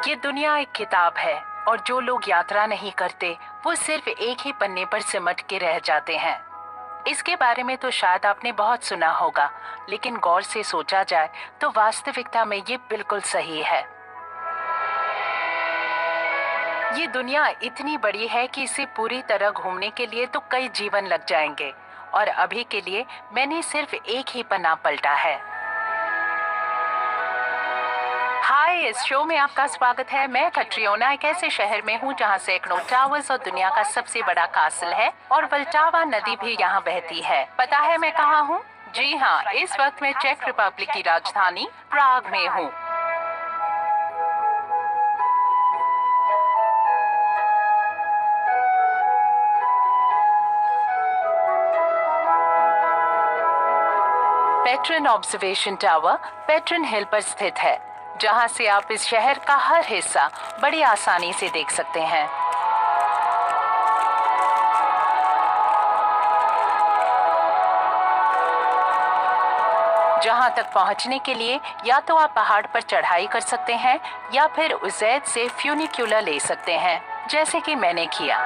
ये दुनिया एक किताब है और जो लोग यात्रा नहीं करते वो सिर्फ एक ही पन्ने पर सिमट के रह जाते हैं। इसके बारे में तो शायद आपने बहुत सुना होगा, लेकिन गौर से सोचा जाए तो वास्तविकता में ये बिल्कुल सही है। ये दुनिया इतनी बड़ी है कि इसे पूरी तरह घूमने के लिए तो कई जीवन लग जाएंगे, और अभी के लिए मैंने सिर्फ एक ही पन्ना पलटा है। हाय, इस शो में आपका स्वागत है। मैं कटरियोना एक ऐसे शहर में हूँ जहाँ सैकड़ों टावर्स और दुनिया का सबसे बड़ा कासल है, और वल्टावा नदी भी यहाँ बहती है। पता है मैं कहाँ हूँ? जी हाँ, इस वक्त मैं चेक रिपब्लिक की राजधानी प्राग में हूँ। पेट्रन ऑब्जर्वेशन टावर पेट्रन हिल पर स्थित है, जहां से आप इस शहर का हर हिस्सा बड़ी आसानी से देख सकते हैं। जहां तक पहुंचने के लिए या तो आप पहाड़ पर चढ़ाई कर सकते हैं या फिर उजैद से फ्यूनिक्यूलर ले सकते हैं, जैसे कि मैंने किया।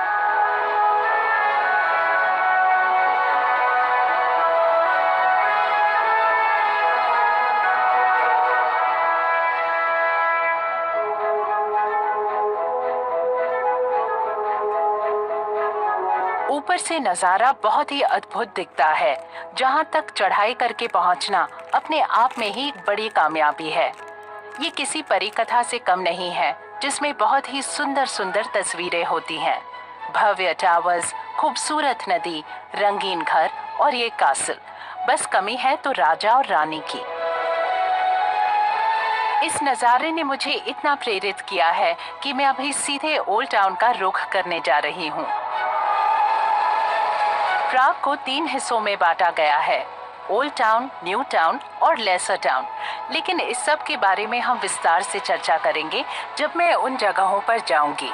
ऊपर से नजारा बहुत ही अद्भुत दिखता है। जहां तक चढ़ाई करके पहुंचना अपने आप में ही एक बड़ी कामयाबी है। ये किसी परी कथा से कम नहीं है, जिसमें बहुत ही सुंदर सुंदर तस्वीरें होती हैं। भव्य टावर्स, खूबसूरत नदी, रंगीन घर और ये कासल। बस कमी है तो राजा और रानी की। इस नज़ारे ने मुझे इतना प्रेरित किया है कि मैं अभी सीधे ओल्ड टाउन का रुख करने जा रही हूँ। प्राग को 3 हिस्सों में बांटा गया है, ओल्ड टाउन, न्यू टाउन और लेसर टाउन। लेकिन इस सब के बारे में हम विस्तार से चर्चा करेंगे जब मैं उन जगहों पर जाऊंगी।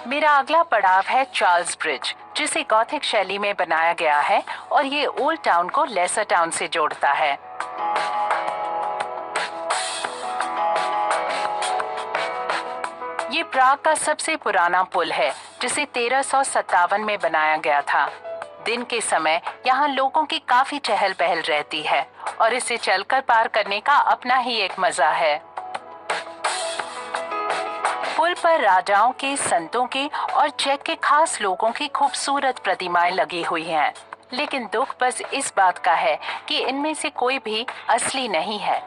मेरा अगला पड़ाव है चार्ल्स ब्रिज, जिसे गॉथिक शैली में बनाया गया है और ये ओल्ड टाउन को लेसर टाउन से जोड़ता है। ये प्राग का सबसे पुराना पुल है, जिसे 1357 में बनाया गया था। दिन के समय यहाँ लोगों की काफी चहल पहल रहती है और इसे चलकर पार करने का अपना ही एक मजा है। पुल पर राजाओं के, संतों के और चेक के खास लोगों की खूबसूरत प्रतिमाएं लगी हुई हैं। लेकिन दुख बस इस बात का है कि इनमें से कोई भी असली नहीं है।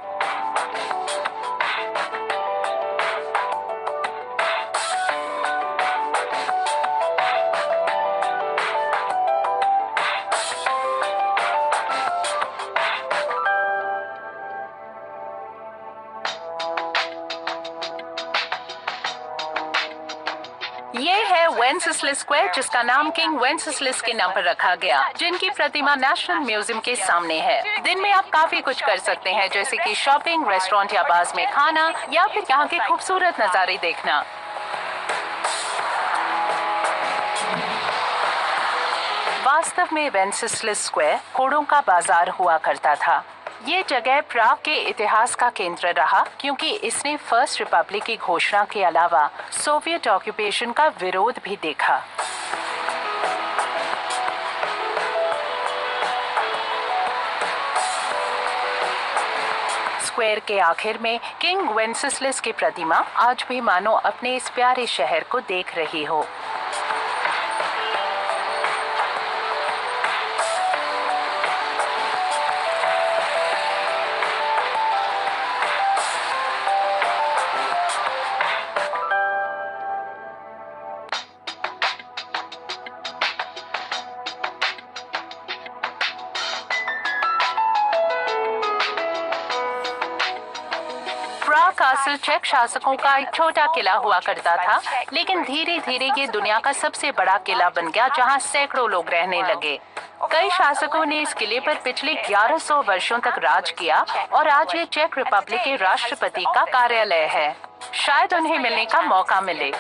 ये है वेंसेस्लास स्क्वायर, जिसका नाम किंग वेंसेस्लास के नाम पर रखा गया, जिनकी प्रतिमा नेशनल म्यूजियम के सामने है। दिन में आप काफी कुछ कर सकते हैं, जैसे कि शॉपिंग, रेस्टोरेंट या बार्स में खाना, या फिर यहाँ के खूबसूरत नजारे देखना। वास्तव में वेंसेस्लास स्क्वायर घोड़ों का बाजार हुआ करता था। ये जगह प्राग के इतिहास का केंद्र रहा, क्योंकि इसने फर्स्ट रिपब्लिक की घोषणा के अलावा सोवियत ऑक्यूपेशन का विरोध भी देखा। स्क्वायर के आखिर में किंग वेंसेस्लास की प्रतिमा आज भी मानो अपने इस प्यारे शहर को देख रही हो। प्राग कासल चेक शासकों का एक छोटा किला हुआ करता था, लेकिन धीरे धीरे ये दुनिया का सबसे बड़ा किला बन गया जहाँ सैकड़ों लोग रहने लगे। कई शासकों ने इस किले पर पिछले 1100 वर्षों तक राज किया और आज ये चेक रिपब्लिक के राष्ट्रपति का कार्यालय है। शायद उन्हें मिलने का मौका मिले।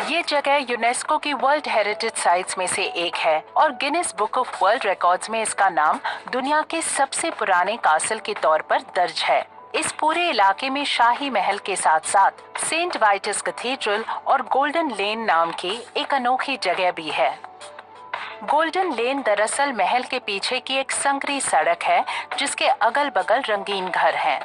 ये जगह यूनेस्को की वर्ल्ड हेरिटेज साइट्स में से एक है और Guinness book of world records में इसका नाम दुनिया के सबसे पुराने कासल के तौर पर दर्ज है। इस पूरे इलाके में शाही महल के साथ साथ सेंट वाइटस कैथेड्रल और गोल्डन लेन नाम की एक अनोखी जगह भी है। गोल्डन लेन दरअसल महल के पीछे की एक संकरी सड़क है जिसके अगल बगल रंगीन घर हैं।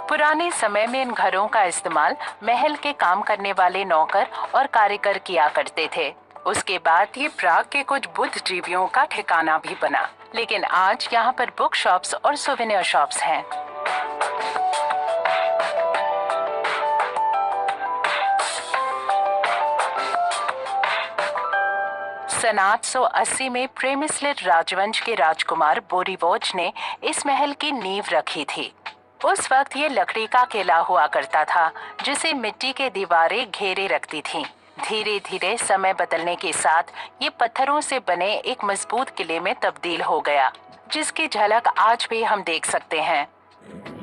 पुराने समय में इन घरों का इस्तेमाल महल के काम करने वाले नौकर और कारीगर किया करते थे। उसके बाद ये प्राग के कुछ बुद्धिजीवियों का ठिकाना भी बना, लेकिन आज यहाँ पर बुक शॉप्स और सुवेनियर शॉप्स हैं। सन 880 में प्रेमिस्लिड राजवंश के राजकुमार बोरीवोज ने इस महल की नींव रखी थी। उस वक्त ये लकड़ी का किला हुआ करता था जिसे मिट्टी के दीवारें घेरे रखती थीं। धीरे धीरे समय बदलने के साथ ये पत्थरों से बने एक मजबूत किले में तब्दील हो गया, जिसकी झलक आज भी हम देख सकते हैं।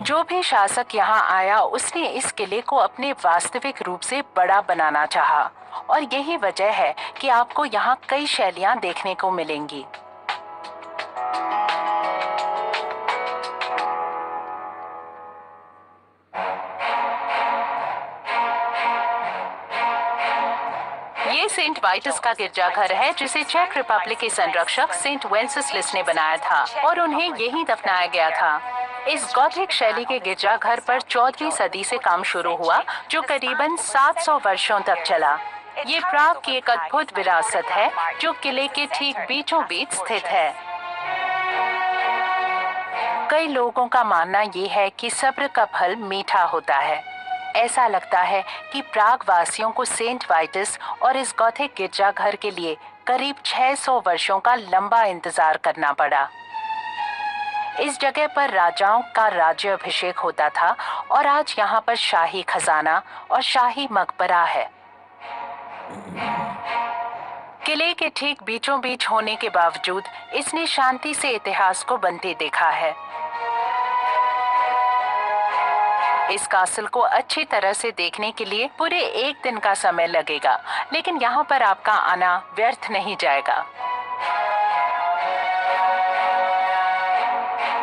जो भी शासक यहाँ आया उसने इस किले को अपने वास्तविक रूप से बड़ा बनाना चाहा और यही वजह है कि आपको यहाँ कई शैलियाँ देखने को मिलेंगी। ये सेंट वाइटस का गिरजाघर है जिसे चेक रिपब्लिक के संरक्षक सेंट वेंसेस्लास ने बनाया था और उन्हें यहीं दफनाया गया था। इस गॉथिक शैली के गिरजाघर पर 14वीं सदी से काम शुरू हुआ जो करीबन 700 वर्षों तक चला। ये प्राग की एक अद्भुत विरासत है जो किले के ठीक बीचों बीच स्थित है। कई लोगों का मानना ये है कि सब्र का फल मीठा होता है। ऐसा लगता है कि प्राग वासियों को सेंट वाइटस और इस गॉथिक गिरजाघर के लिए करीब 600 वर्षों का लंबा इंतजार करना पड़ा। इस जगह पर राजाओं का राज्याभिषेक होता था और आज यहाँ पर शाही खजाना और शाही मकबरा है। किले के ठीक बीचों बीच होने के बावजूद इसने शांति से इतिहास को बनते देखा है। इस कासल को अच्छी तरह से देखने के लिए पूरे एक दिन का समय लगेगा, लेकिन यहाँ पर आपका आना व्यर्थ नहीं जाएगा।